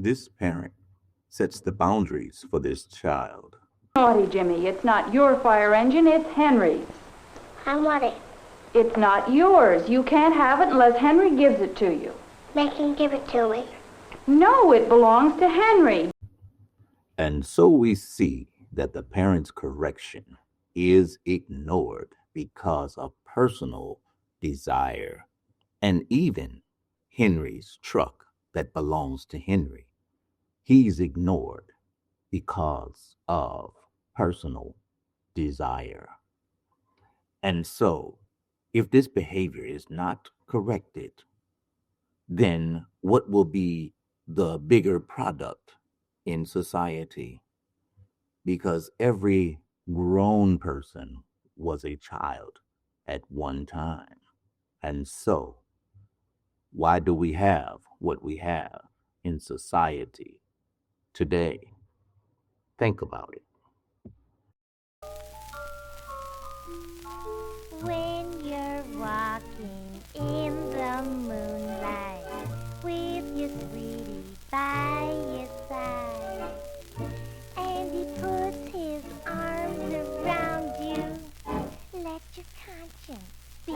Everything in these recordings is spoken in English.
This parent sets the boundaries for this child. Naughty, Jimmy. It's not your fire engine, it's Henry's. I want it. It's not yours. You can't have it unless Henry gives it to you. Make him give it to me. No, it belongs to Henry. And so we see that the parent's correction is ignored because of personal desire. And even Henry's truck that belongs to Henry, he's ignored because of personal desire. And so, if this behavior is not corrected, then what will be the bigger product in society? Because every grown person was a child at one time. And so, why do we have what we have in society today? Think about it. When you're walking in the moonlight with your sweetie by your side, and he puts his arms around you, let your conscience be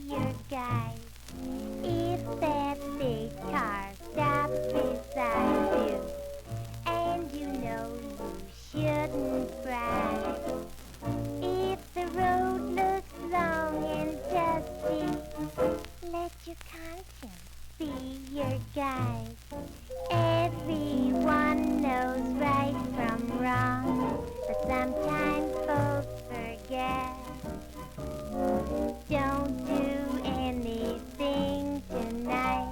your guide. If that big car stops beside you, and you know you shouldn't cry, if the road looks long and dusty, let your conscience be your guide. Everyone knows right from wrong, but sometimes folks forget. Don't do anything tonight,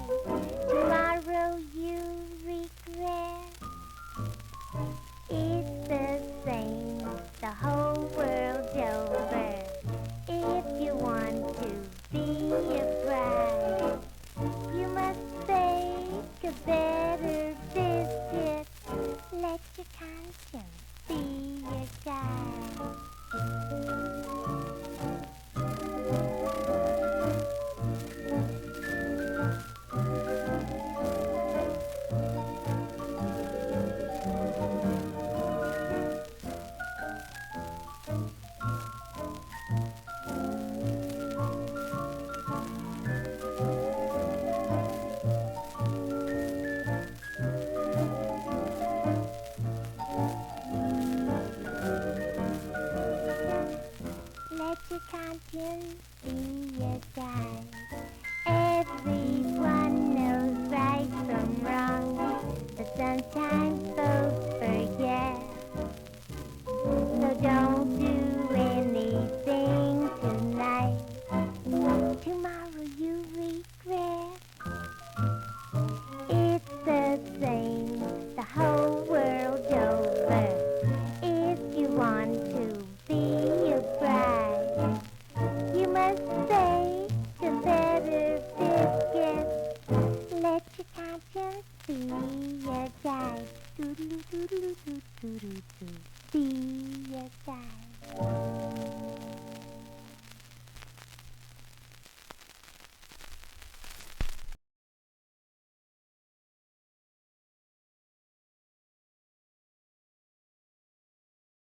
tomorrow you'll regret. It's the same the whole world over. If you want to be a bride, you must make a bed.